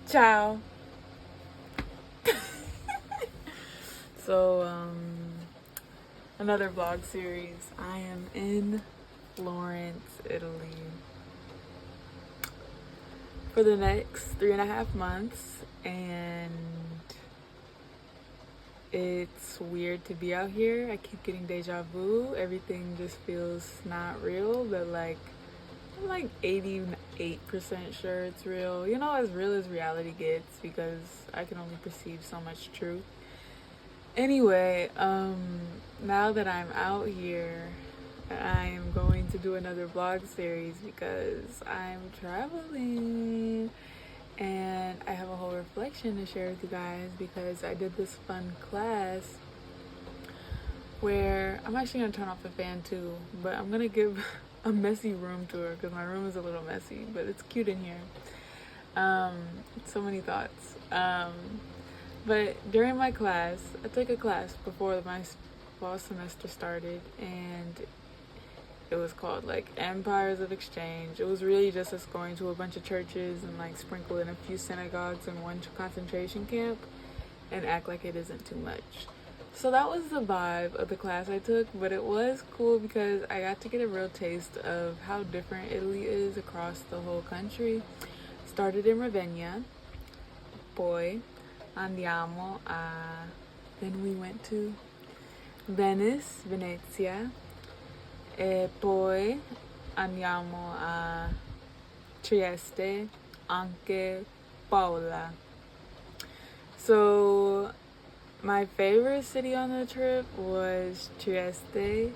Ciao. So, another vlog series. I am in Florence, Italy for the next 3.5 months, and it's weird to be out here. I keep getting deja vu. Everything just feels not real, but I'm like 88% sure it's real. You know, as real as reality gets, because I can only perceive so much truth. Anyway, now that I'm out here, I am going to do another vlog series because I'm traveling and I have a whole reflection to share with you guys because I did this fun class where I'm actually going to turn off the fan too, but I'm going to give a messy room tour because my room is a little messy, but it's cute in here. So many thoughts. But during my class, I took a class before my fall semester started, and it was called like Empires of Exchange. It was really just us going to a bunch of churches and like sprinkle in a few synagogues and one concentration camp and act like it isn't too much. So that was the vibe of the class I took, but it was cool because I got to get a real taste of how different Italy is across the whole country. Started in Ravenna, poi andiamo a... Then we went to Venice, Venezia, e poi andiamo a Trieste, anche Paola. So my favorite city on the trip was Trieste.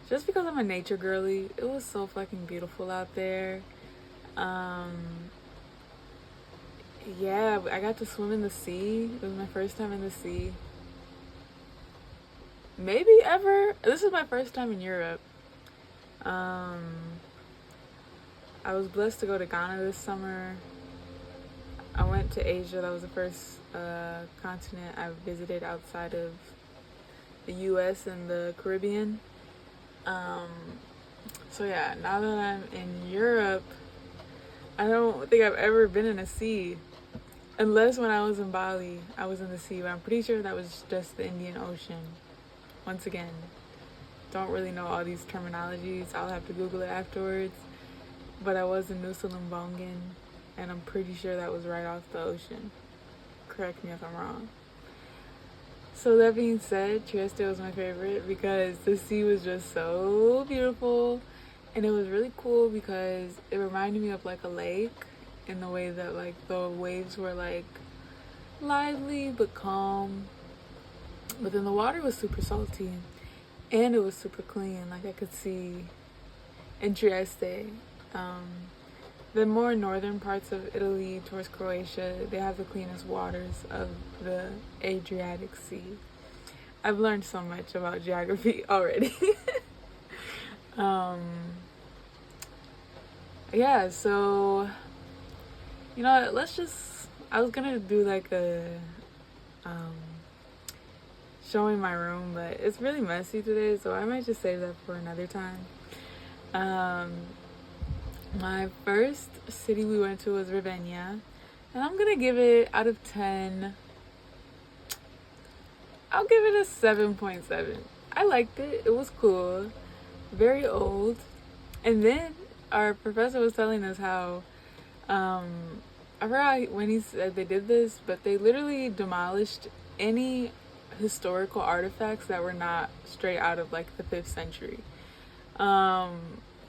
Just because I'm a nature girly, it was so fucking beautiful out there. Yeah, I got to swim in the sea. It was my first time in the sea. Maybe ever. This is my first time in Europe. I was blessed to go to Ghana this summer. I went to Asia. That was the first continent I visited outside of the US and the Caribbean. So yeah, now that I'm in Europe, I don't think I've ever been in a sea. Unless when I was in Bali, I was in the sea, but I'm pretty sure that was just the Indian Ocean. Once again, don't really know all these terminologies. I'll have to Google it afterwards. But I was in Nusa Lembongan, and I'm pretty sure that was right off the ocean. Correct me if I'm wrong. So that being said, Trieste was my favorite because the sea was just so beautiful, and it was really cool because it reminded me of like a lake in the way that like the waves were like lively but calm, but then the water was super salty and it was super clean. Like I could see in Trieste, the more northern parts of Italy towards Croatia, they have the cleanest waters of the Adriatic Sea. I've learned so much about geography already. Yeah, so you know what, I was gonna do like a showing my room, but it's really messy today, so I might just save that for another time. My first city we went to was Ravenna, and I'm gonna give it, out of 10, I'll give it a 7.7. I liked it. It was cool. Very old. And then our professor was telling us how I forgot when he said they did this, but they literally demolished any historical artifacts that were not straight out of like the 5th century,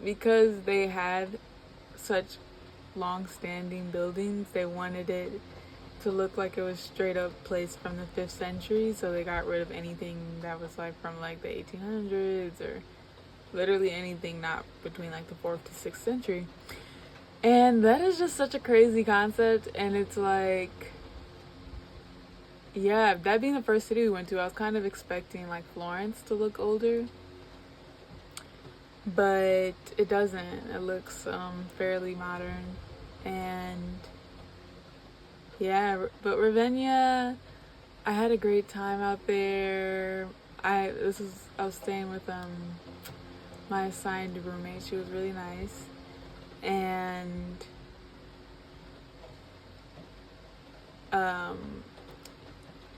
because they had such long-standing buildings. They wanted it to look like it was straight up placed from the 5th century, so they got rid of anything that was like from like the 1800s or literally anything not between like the 4th to 6th century. And that is just such a crazy concept. And it's like, yeah, that being the first city we went to, I was kind of expecting like Florence to look older, but it doesn't. It looks fairly modern. And yeah, but Ravenna, I had a great time out there. I was staying with my assigned roommate. She was really nice, and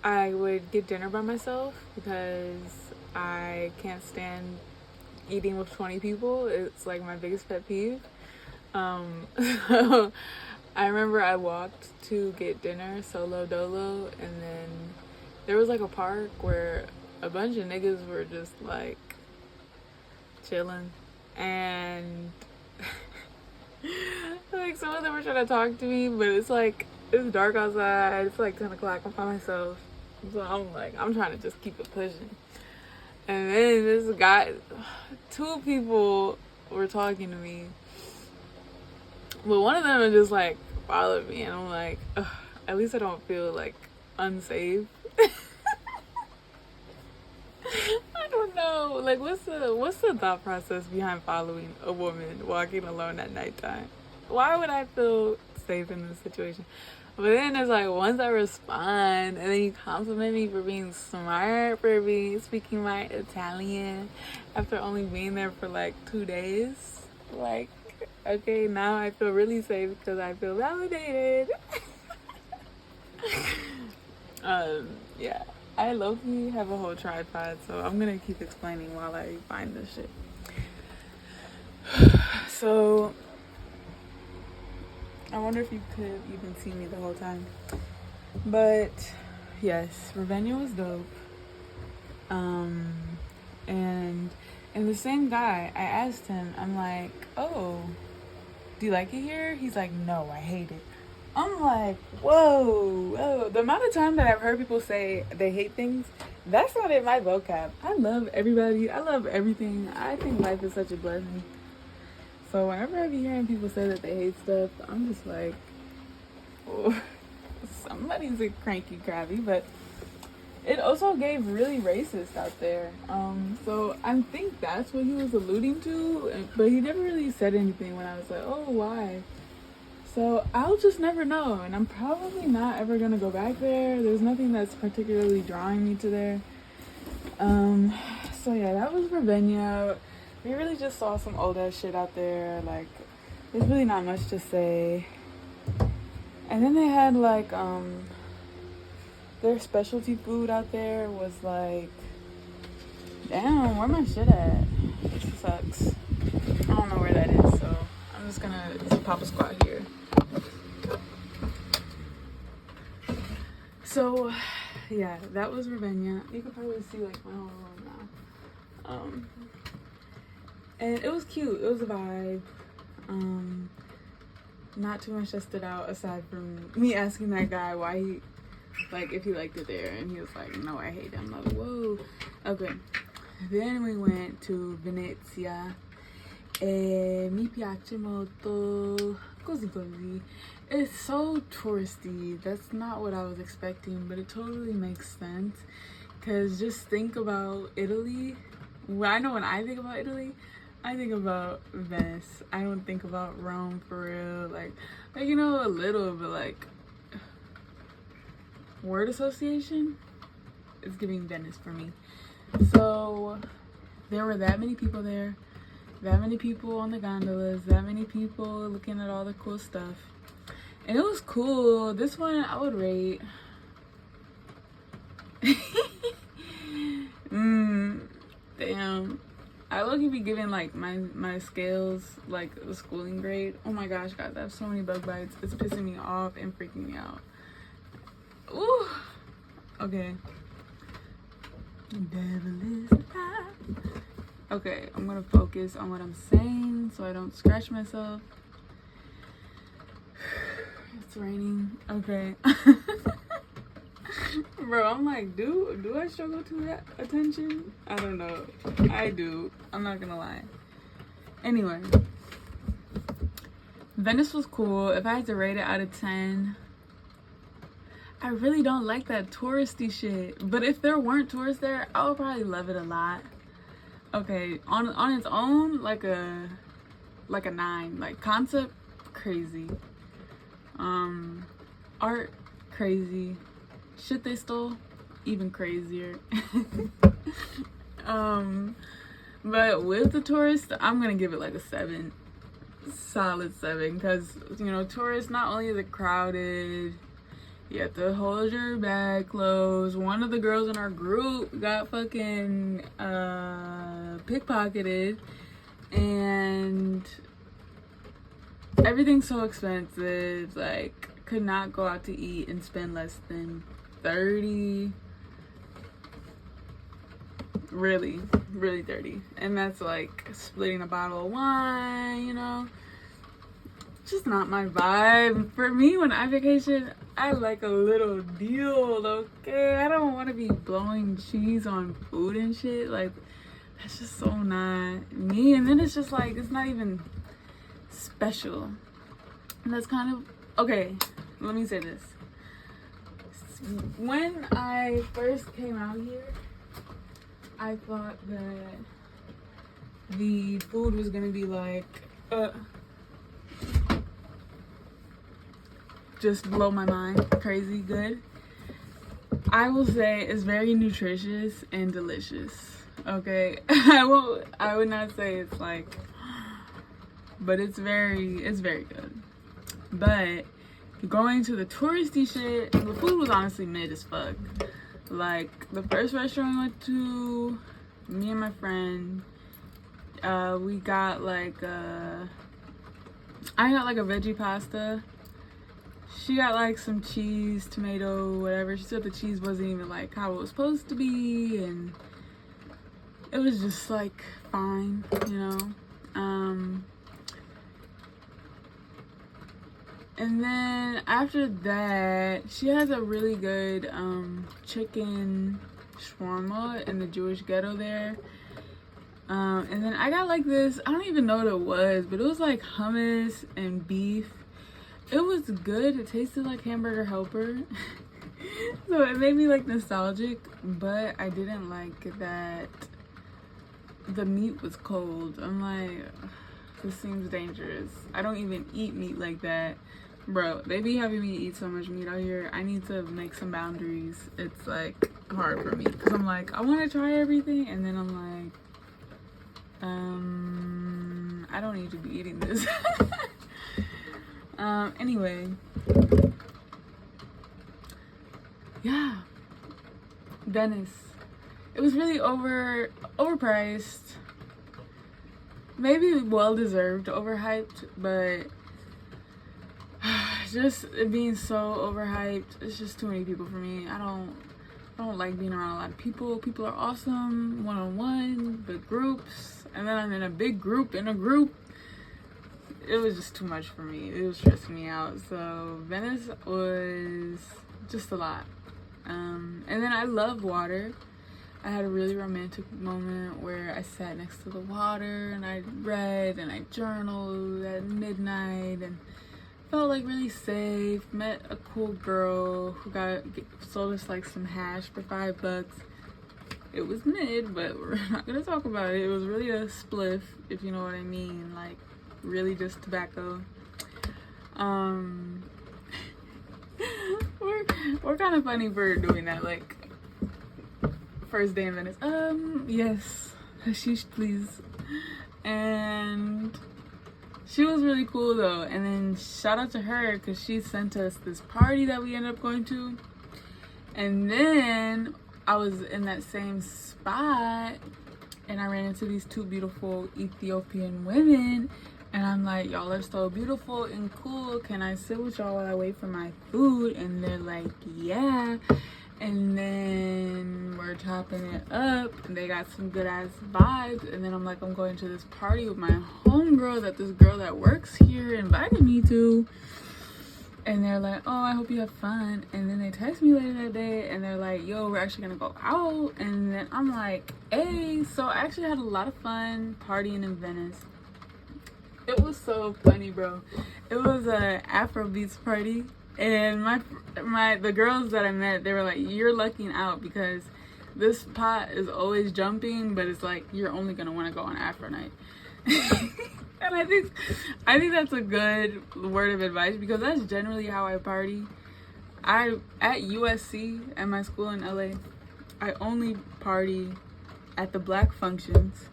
I would get dinner by myself because I can't stand eating with 20 people. It's like my biggest pet peeve. So I remember I walked to get dinner solo dolo, and then there was like a park where a bunch of niggas were just like chilling, and like some of them were trying to talk to me, but it's dark outside. It's like 10 o'clock. I'm by myself, so I'm like, I'm trying to just keep it pushing. And then this guy, two people were talking to me, but one of them just like followed me, and I'm like, ugh, at least I don't feel like unsafe. I don't know. Like, what's the thought process behind following a woman walking alone at nighttime? Why would I feel safe in this situation? But then it's like, once I respond, and then you compliment me for being smart, for speaking my Italian after only being there for like 2 days. Like, okay, now I feel really safe because I feel validated. Yeah. I low-key have a whole tripod, so I'm gonna keep explaining while I find this shit. So, I wonder if you could even see me the whole time. But, yes, Ravenna was dope. And the same guy, I asked him, I'm like, oh, do you like it here? He's like, no, I hate it. I'm like, whoa. The amount of time that I've heard people say they hate things, that's not in my vocab. I love everybody. I love everything. I think life is such a blessing. So whenever I be hearing people say that they hate stuff, I'm just like, oh, somebody's a cranky crabby. But it also gave really racist out there. So I think that's what he was alluding to. But he never really said anything when I was like, oh, why? So I'll just never know, and I'm probably not ever gonna go back there. There's nothing that's particularly drawing me to there. So yeah, that was Ravenna. We really just saw some old ass shit out there. Like, there's really not much to say. And then they had like their specialty food out there was like, damn, where my shit at? This sucks. I don't know where that is, so I'm just gonna pop a squat here. So, yeah, that was Ravenna. You can probably see like my whole room now. And it was cute. It was a vibe. Not too much that stood out aside from me asking that guy why he, like, if he liked it there, and he was like, no, I hate it. I'm like, whoa. Okay. Then we went to Venezia. Mi piace molto. Così. It's so touristy. That's not what I was expecting, but it totally makes sense. Because just think about Italy. I know when I think about Italy, I think about Venice. I don't think about Rome for real. Like you know, a little, but like word association is giving Venice for me. So there were that many people there, that many people on the gondolas, that many people looking at all the cool stuff. And it was cool. This one I would rate. Damn. I low-key be giving like my scales like the schooling grade. Oh my gosh, guys, I have so many bug bites. It's pissing me off and freaking me out. Ooh. Okay. Devil is alive. Okay, I'm gonna focus on what I'm saying so I don't scratch myself. It's raining. Okay. Bro, I'm like, do I struggle to that attention? I don't know. I do. I'm not gonna lie. Anyway, Venice was cool. If I had to rate it out of 10, I really don't like that touristy shit. But if there weren't tourists there, I would probably love it a lot. Okay, on its own, like a 9. Like, concept, crazy. Art, crazy. Shit they stole, even crazier. But with the tourists, I'm gonna give it like a 7. Solid 7, because, you know, tourists, not only is it crowded, You have to hold your bag closed. One of the girls in our group got fucking pickpocketed, and everything's so expensive. Like, could not go out to eat and spend less than 30. Really 30. And that's like splitting a bottle of wine, you know. Just not my vibe. For me, when I vacation, I like a little deal, okay? I don't want to be blowing cheese on food and shit. Like, that's just so not me. And then it's just like, it's not even special. And that's kind of, okay, let me say this. When I first came out here, I thought that the food was gonna be like, just blow my mind, crazy good. I will say it's very nutritious and delicious. Okay, I would not say it's like, but it's very good. But going to the touristy shit, the food was honestly mid as fuck. Like, the first restaurant we went to, me and my friend, we got like I got like a veggie pasta. She got like some cheese, tomato, whatever. She said the cheese wasn't even like how it was supposed to be, and it was just like fine, you know. And then after that, she has a really good chicken shawarma in the Jewish ghetto there. And then I got like this, I don't even know what it was, but it was like hummus and beef. It was good. It tasted like Hamburger Helper. So it made me like nostalgic, but I didn't like that the meat was cold. I'm like, this seems dangerous. I don't even eat meat like that. Bro, they be having me eat so much meat out here. I need to make some boundaries. It's like hard for me because I'm like, I want to try everything, and then I'm like, I don't need to be eating this. Anyway, yeah, Venice. It was really overpriced. Maybe well deserved, overhyped, but just it being so overhyped, it's just too many people for me. I don't like being around a lot of people. People are awesome, one-on-one, but groups, and then I'm in a big group in a group. It was just too much for me. It was stressing me out. So Venice was just a lot. And then I love water. I had a really romantic moment where I sat next to the water and I read and I journaled at midnight and felt like really safe. Met a cool girl who sold us like some hash for $5. It was mid, but we're not gonna talk about it. It was really a spliff, if you know what I mean. Like, really just tobacco. We're kind of funny for doing that, like, first day in Venice. Yes, hashish please. And she was really cool though. And then shout out to her because she sent us this party that we ended up going to. And then I was in that same spot and I ran into these two beautiful Ethiopian women. And I'm like, y'all are so beautiful and cool. Can I sit with y'all while I wait for my food? And they're like, yeah. And then we're chopping it up. And they got some good ass vibes. And then I'm like, I'm going to this party with my homegirl that this girl that works here invited me to. And they're like, oh, I hope you have fun. And then they text me later that day. And they're like, yo, we're actually going to go out. And then I'm like, hey. So I actually had a lot of fun partying in Venice. It was so funny, bro. It was a Afrobeats party, and the girls that I met, they were like, "You're lucking out because this pot is always jumping, but it's like you're only gonna want to go on Afro night." And I think that's a good word of advice because that's generally how I party. At USC, at my school in LA, I only party at the black functions.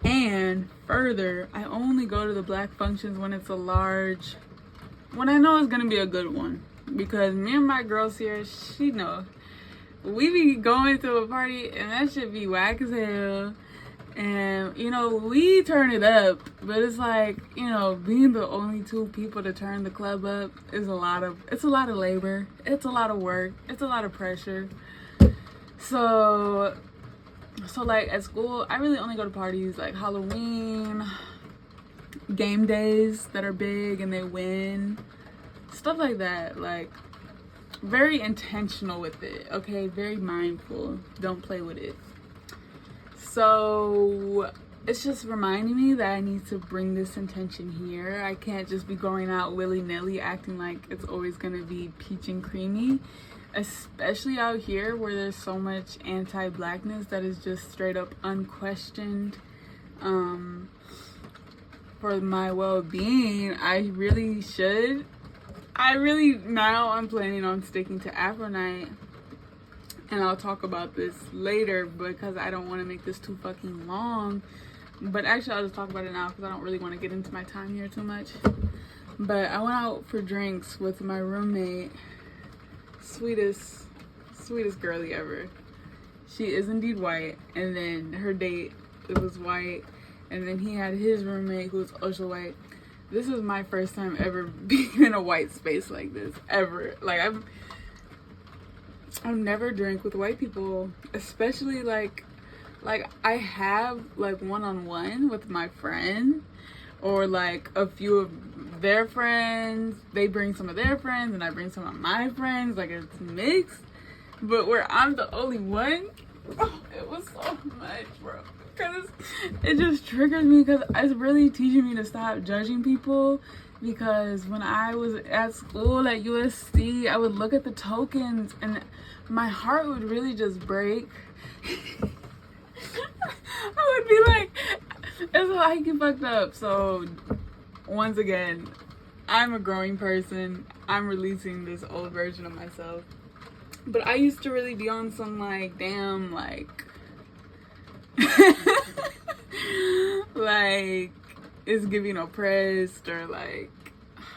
And further, I only go to the black functions when it's when I know it's gonna be a good one. because me and my girls here, she know, we be going to a party and that shit be whack as hell. And, you know, we turn it up, but it's like, you know, being the only two people to turn the club up is it's a lot of labor. It's a lot of work. It's a lot of pressure. So like at school, I really only go to parties like Halloween, game days that are big and they win, stuff like that. Like, very intentional with it, okay? Very mindful. Don't play with it. So it's just reminding me that I need to bring this intention here. I can't just be going out willy-nilly acting like it's always gonna be peach and creamy, especially out here where there's so much anti-blackness that is just straight up unquestioned. For my well-being, now I'm planning on sticking to Afro Night. And I'll talk about this later because I don't want to make this too fucking long. But actually, I'll just talk about it now because I don't really want to get into my time here too much. But I went out for drinks with my roommate. Sweetest girly ever. She is indeed white. And then her date, it was white. And then he had his roommate who was also white. This is my first time ever being in a white space like this. Ever. Like, I've never drank with white people, especially like I have like one-on-one with my friend or like a few of their friends. They bring some of their friends and I bring some of my friends, like it's mixed. But where I'm the only one, it was so much, bro. Because it just triggers me because it's really teaching me to stop judging people. Because when I was at school at USC, I would look at the tokens and my heart would really just break. I would be like, it's like you fucked up. So once again, I'm a growing person. I'm releasing this old version of myself. But I used to really be on some like, damn, like, like, is giving oppressed or like,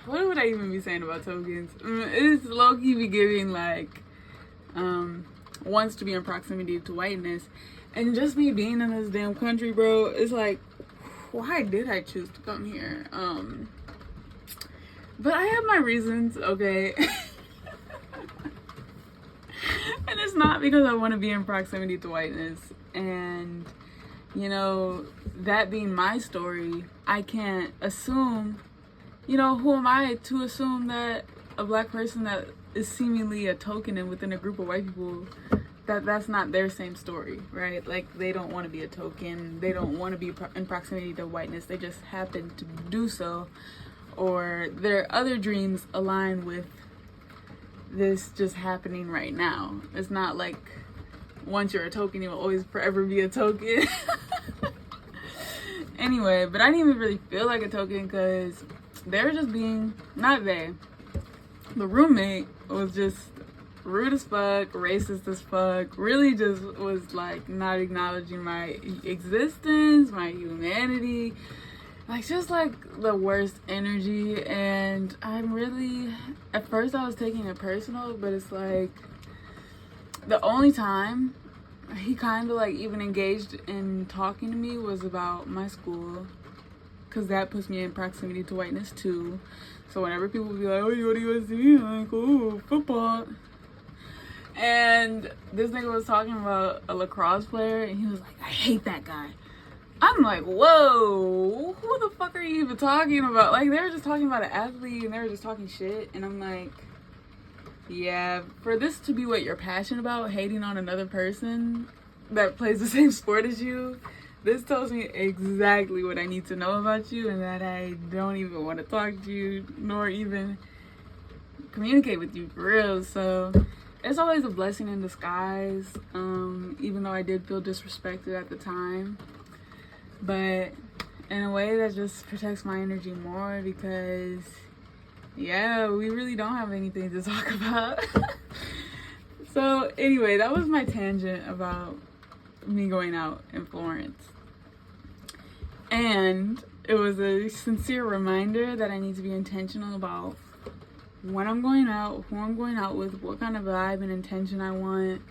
what would I even be saying about tokens? It's low-key be giving like wants to be in proximity to whiteness. And just me being in this damn country, bro, it's like, why did I choose to come here? But I have my reasons, okay? And it's not because I want to be in proximity to whiteness. And you know, that being my story, I can't assume, you know, who am I to assume that a black person that is seemingly a token and within a group of white people, that's not their same story, right? Like, they don't want to be a token. They don't want to be in proximity to whiteness. They just happen to do so. Or their other dreams align with this just happening right now. It's not like once you're a token, you will always forever be a token. Anyway, but I didn't even really feel like a token because they were just being, not they, the roommate was just rude as fuck, racist as fuck, really just was like not acknowledging my existence, my humanity, like just like the worst energy. And I'm really, at first I was taking it personal, but it's like the only time he kind of like even engaged in talking to me was about my school, because that puts me in proximity to whiteness too. So whenever people be like, oh, you go to USC, I'm like, oh, football. And this nigga was talking about a lacrosse player and he was like, I hate that guy. I'm like, whoa, who the fuck are you even talking about? Like, they were just talking about an athlete and they were just talking shit. And I'm like, yeah, for this to be what you're passionate about, hating on another person that plays the same sport as you, this tells me exactly what I need to know about you, and that I don't even want to talk to you nor even communicate with you for real. So it's always a blessing in disguise, even though I did feel disrespected at the time. But in a way that just protects my energy more, because yeah, we really don't have anything to talk about. So anyway, that was my tangent about me going out in Florence. And it was a sincere reminder that I need to be intentional about when I'm going out, who I'm going out with, what kind of vibe and intention I want.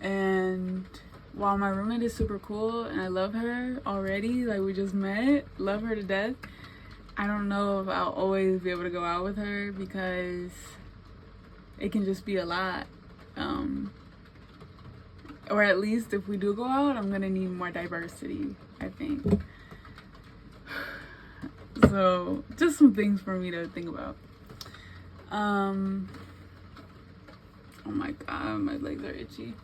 And while my roommate is super cool and I love her already, like we just met, love her to death, I don't know if I'll always be able to go out with her because it can just be a lot. Or at least if we do go out, I'm gonna need more diversity, I think. So just some things for me to think about. Oh my god, my legs are itchy.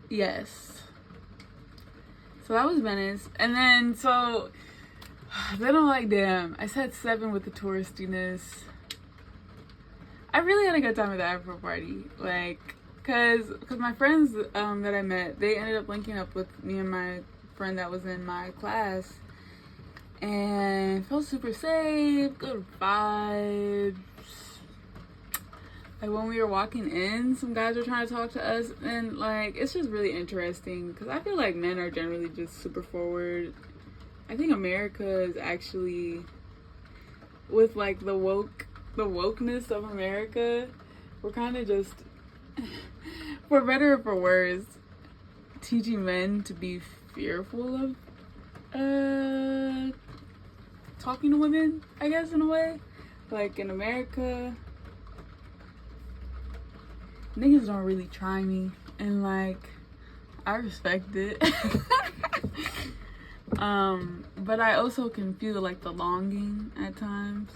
Yes. So that was Venice. And then I'm like, damn, I said 7 with the touristiness. I really had a good time at the after party. Like, cause my friends that I met, they ended up linking up with me and my friend that was in my class. And felt super safe, good vibes. Like when we were walking in, some guys were trying to talk to us, and like it's just really interesting because I feel like men are generally just super forward. I think America is actually, with like the wokeness of America, we're kind of just, for better or for worse, teaching men to be fearful of talking to women, I guess, in a way. Like in America, niggas don't really try me, and like I respect it. But I also can feel like the longing at times.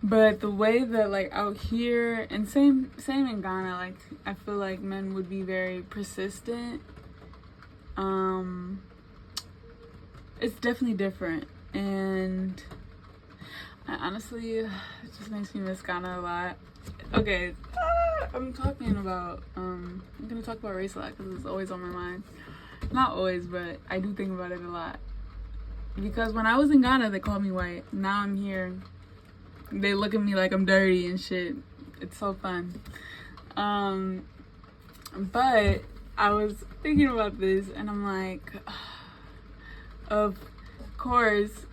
But the way that like out here, and same in Ghana, like I feel like men would be very persistent. It's definitely different, and I honestly, it just makes me miss Ghana a lot. Okay, I'm talking about, I'm gonna talk about race a lot because it's always on my mind. Not always, but I do think about it a lot. Because when I was in Ghana, they called me white. Now I'm here, they look at me like I'm dirty and shit. It's so fun. But I was thinking about this, and I'm like, of course,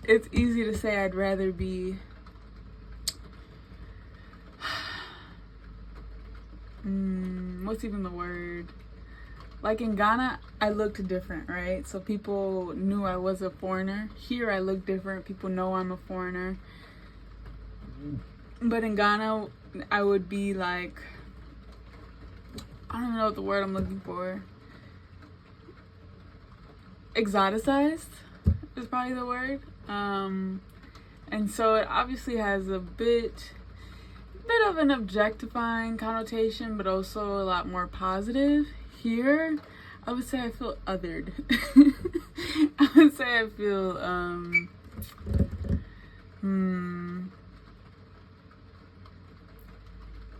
it's easy to say I'd rather be what's even the word? Like in Ghana, I looked different, right? So people knew I was a foreigner. Here, I look different. People know I'm a foreigner. But in Ghana, I would be like, I don't know what the word I'm looking for. Exoticized is probably the word. And so it obviously has a bit of an objectifying connotation, but also a lot more positive. Here, I would say I feel othered. I would say I feel,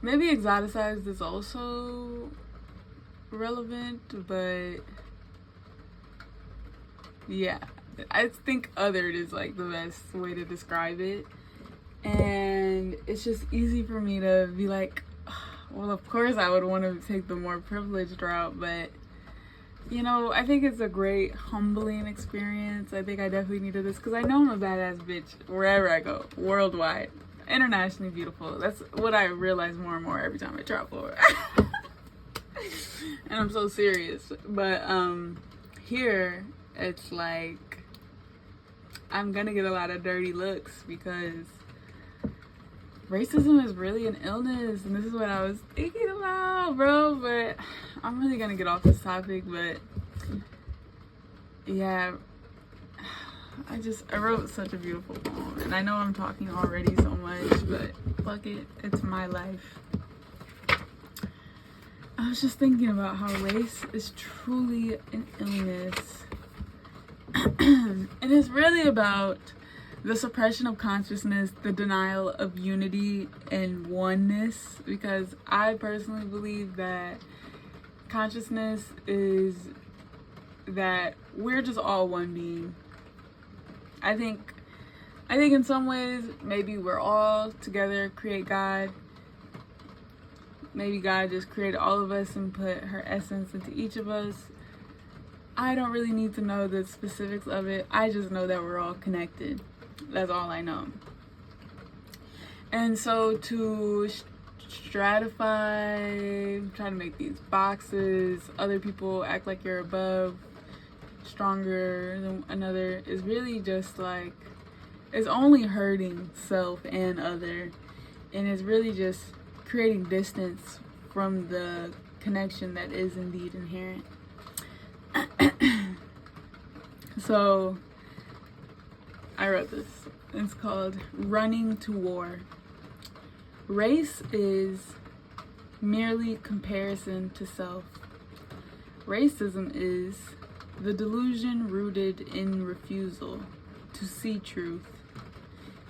maybe exoticized is also relevant, but yeah, I think othered is like the best way to describe it. And it's just easy for me to be like, well, of course I would want to take the more privileged route, but you know, I think it's a great humbling experience. I think I definitely needed this because I know I'm a badass bitch wherever I go, worldwide, internationally beautiful. That's what I realize more and more every time I travel. And I'm so serious. But here it's like I'm gonna get a lot of dirty looks because racism is really an illness, and this is what I was thinking about, bro. But I'm really gonna get off this topic. But yeah, I wrote such a beautiful poem, and I know I'm talking already so much, but fuck it, it's my life. I was just thinking about how race is truly an illness. It is really about the suppression of consciousness, the denial of unity and oneness, because I personally believe that consciousness is that we're just all one being. I think in some ways maybe we're all together create God. Maybe God just created all of us and put her essence into each of us. I don't really need to know the specifics of it. I just know that we're all connected. That's all I know. And so to stratify, try to make these boxes, other people act like you're above, stronger than another, is really just like, it's only hurting self and other, and it's really just creating distance from the connection that is indeed inherent. So I wrote this. It's called Running to War. Race is merely comparison to self. Racism is the delusion rooted in refusal to see truth,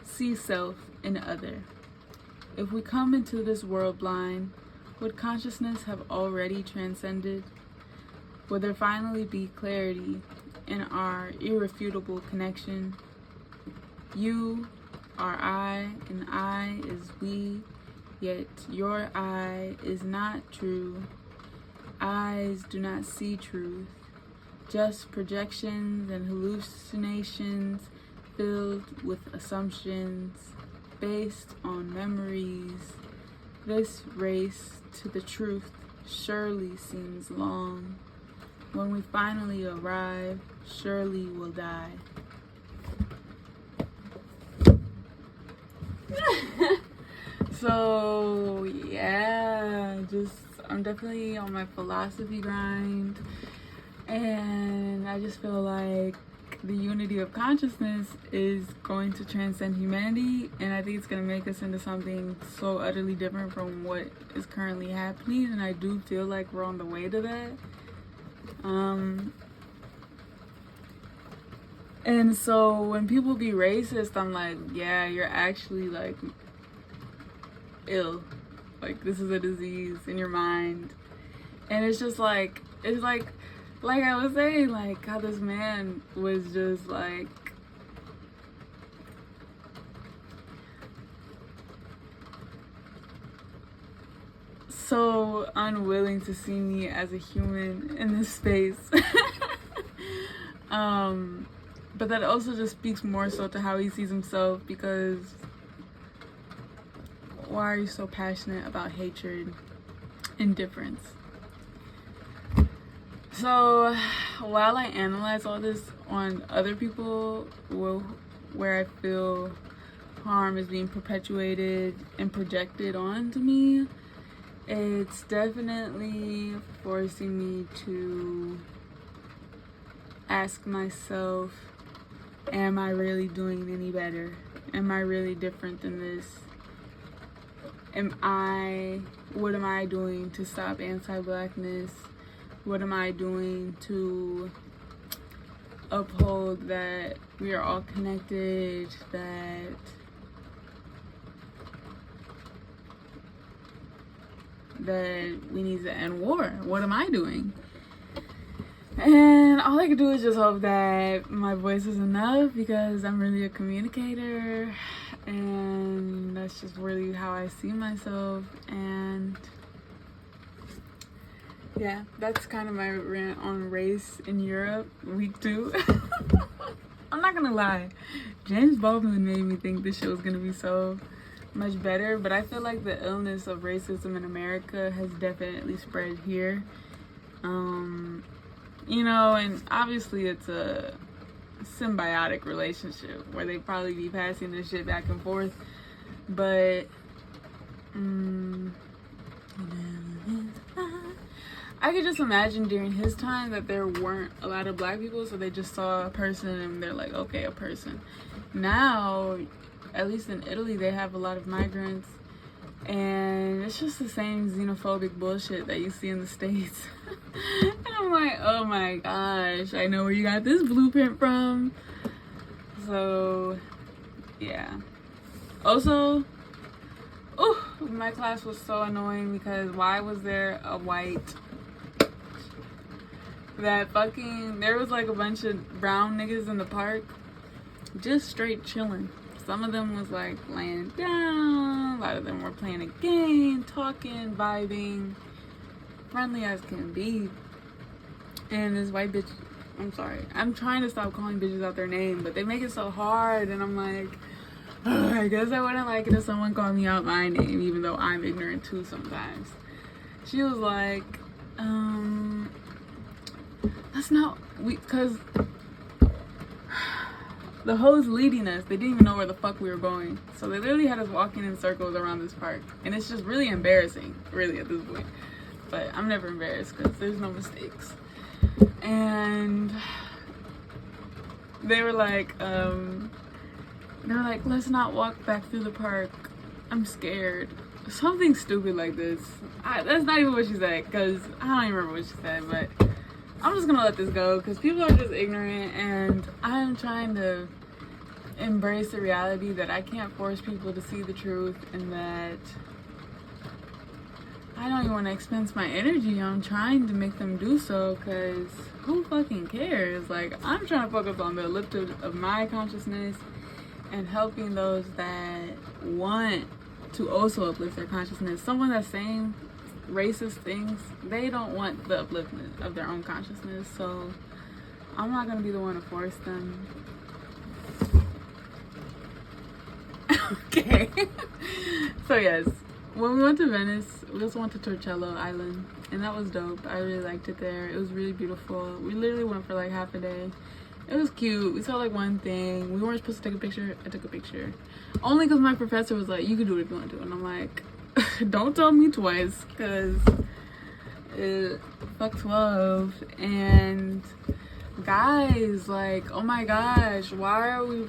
see self in other. If we come into this world blind, would consciousness have already transcended? Will there finally be clarity in our irrefutable connection? You are I, and I is we, yet your I is not true. Eyes do not see truth, just projections and hallucinations filled with assumptions based on memories. This race to the truth surely seems long. When we finally arrive, surely we'll die. So yeah, I'm definitely on my philosophy grind, and I just feel like the unity of consciousness is going to transcend humanity, and I think it's going to make us into something so utterly different from what is currently happening, and I do feel like we're on the way to that. And so when people be racist, I'm like, yeah, you're actually like ill. Like, this is a disease in your mind. And it's just like, it's like I was saying, like how this man was just like, so unwilling to see me as a human in this space. But that also just speaks more so to how he sees himself, because why are you so passionate about hatred and difference? So while I analyze all this on other people, where I feel harm is being perpetuated and projected onto me, it's definitely forcing me to ask myself, am I really doing any better? Am I really different than this? What am I doing to stop anti-blackness? What am I doing to uphold that we are all connected, that we need to end war? What am I doing? And all I can do is just hope that my voice is enough, because I'm really a communicator, and that's just really how I see myself. And yeah, that's kind of my rant on race in Europe, week 2. I'm not gonna lie, James Baldwin made me think this show was gonna be so much better, but I feel like the illness of racism in America has definitely spread here. You know, and obviously it's a symbiotic relationship where they probably be passing this shit back and forth, but I could just imagine during his time that there weren't a lot of black people, so they just saw a person and they're like, okay, a person. Now, at least in Italy, they have a lot of migrants, and it's just the same xenophobic bullshit that you see in the States. And I'm like, oh my gosh, I know where you got this blueprint from. So yeah. Also, my class was so annoying, because why was there a white there was like a bunch of brown niggas in the park just straight chilling. Some of them was like laying down, a lot of them were playing a game, talking, vibing, friendly as can be. And this white bitch I'm sorry. I'm trying to stop calling bitches out their name, but they make it so hard, and I'm like, ugh, I guess I wouldn't like it if someone called me out my name, even though I'm ignorant too sometimes. She was like, that's not, because the hoes leading us, they didn't even know where the fuck we were going. So they literally had us walking in circles around this park. And it's just really embarrassing, really, at this point. But I'm never embarrassed because there's no mistakes. And they were like, let's not walk back through the park. I'm scared. Something stupid like this. That's not even what she said, because I don't even remember what she said, but I'm just gonna let this go because people are just ignorant, and I'm trying to embrace the reality that I can't force people to see the truth, and that I don't even want to expense my energy on trying to make them do so, because who fucking cares? Like, I'm trying to focus on the uplift of my consciousness and helping those that want to also uplift their consciousness. Someone that's saying racist things, they don't want the upliftment of their own consciousness, so I'm not gonna be the one to force them. Okay. So yes, when we went to Venice, we also went to Torcello Island, and that was dope. I really liked it there. It was really beautiful. We literally went for like half a day. It was cute. We saw like one thing. We weren't supposed to take a picture. I took a picture. Only because my professor was like, you can do it if you want to. And I'm like, don't tell me twice, because fuck 12. And guys, like, oh my gosh, why are we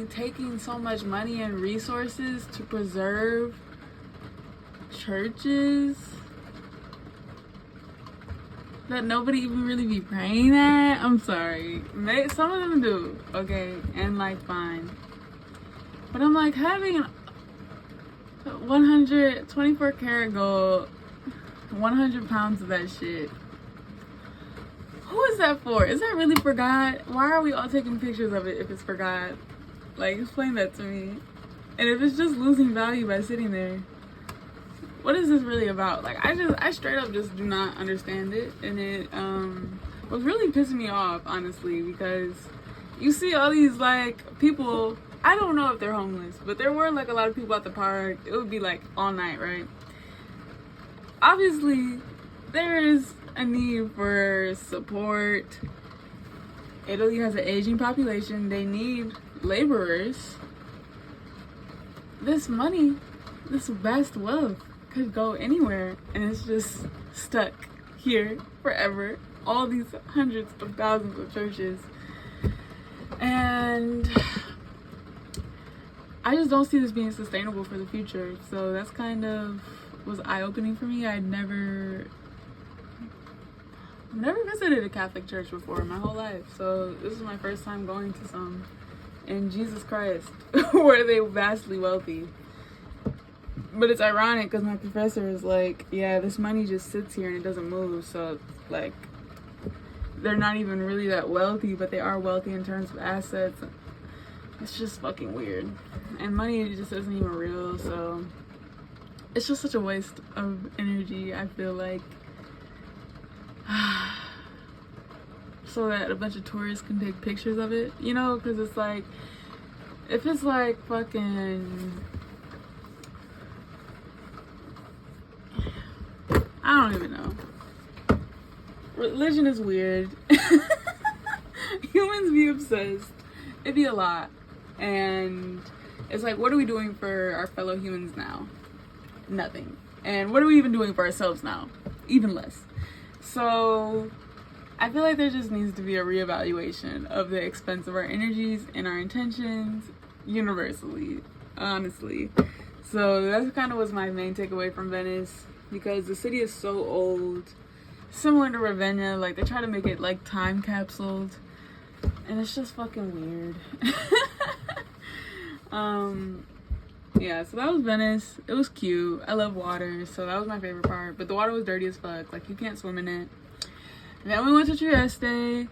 taking so much money and resources to preserve churches that nobody even really be praying at? I'm sorry. Some of them do, okay, and like, fine. But I'm like, having 124 karat gold, 100 pounds of that shit, who is that for? Is that really for God? Why are we all taking pictures of it if it's for God? Like, explain that to me. And if it's just losing value by sitting there, what is this really about? Like, I straight up just do not understand it. And it was really pissing me off, honestly, because you see all these, like, people, I don't know if they're homeless, but there were like a lot of people at the park. It would be like all night, right? Obviously, there is a need for support. Italy has an aging population. They need laborers. This money, this vast wealth could go anywhere, and it's just stuck here forever. All these hundreds of thousands of churches. And I just don't see this being sustainable for the future. So that's kind of was eye-opening for me. I've never visited a Catholic church before in my whole life. So this is my first time going to some. And Jesus Christ, were they vastly wealthy. But it's ironic because my professor is like, yeah, this money just sits here and it doesn't move. So, like, they're not even really that wealthy, but they are wealthy in terms of assets. It's just fucking weird. And money just isn't even real, so it's just such a waste of energy, I feel like. So that a bunch of tourists can take pictures of it, you know? Because it's like, if it's like fucking, I don't even know. Religion is weird. Humans be obsessed. It'd be a lot. And it's like, what are we doing for our fellow humans now? Nothing. And what are we even doing for ourselves now? Even less. So I feel like there just needs to be a reevaluation of the expense of our energies and our intentions universally, honestly. So that kind of was my main takeaway from Venice, because the city is so old, similar to Ravenna. Like, they try to make it like time capsuled, and it's just fucking weird. Yeah, so that was Venice. It was cute. I love water, so that was my favorite part. But the water was dirty as fuck. Like, you can't swim in it. And then we went to Trieste,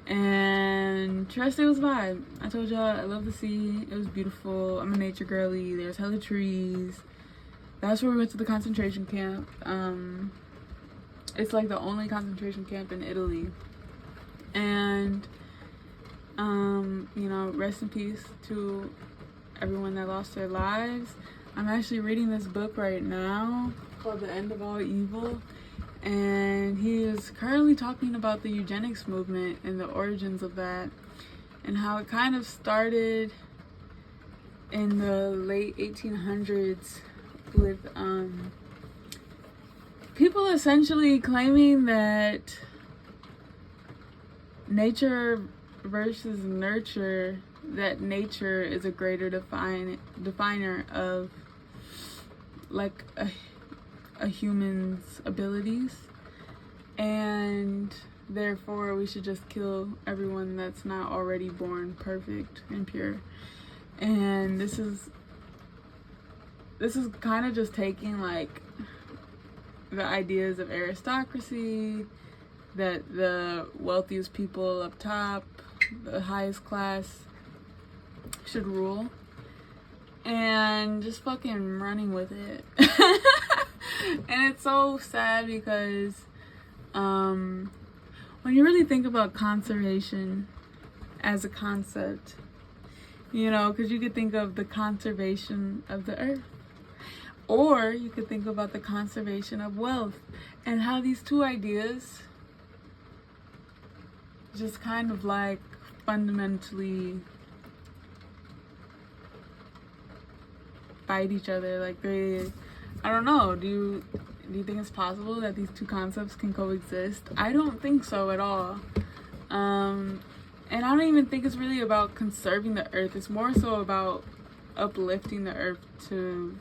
and Trieste was a vibe. I told y'all I love the sea. It was beautiful. I'm a nature girly. There's hella trees. That's where we went to the concentration camp. It's like the only concentration camp in Italy. And you know, rest in peace to everyone that lost their lives. I'm actually reading this book right now called The End of All Evil, and he is currently talking about the eugenics movement and the origins of that, and how it kind of started in the late 1800s with people essentially claiming that nature versus nurture, that nature is a greater definer of like a human's abilities, and therefore we should just kill everyone that's not already born perfect and pure. And this is kind of just taking like the ideas of aristocracy, that the wealthiest people up top, the highest class, should rule, and just fucking running with it. And it's so sad because when you really think about conservation as a concept, you know, because you could think of the conservation of the earth, or you could think about the conservation of wealth, and how these two ideas just kind of like fundamentally fight each other. Like I don't know, do you think it's possible that these two concepts can coexist? I don't think so at all. And I don't even think it's really about conserving the earth. It's more so about uplifting the earth to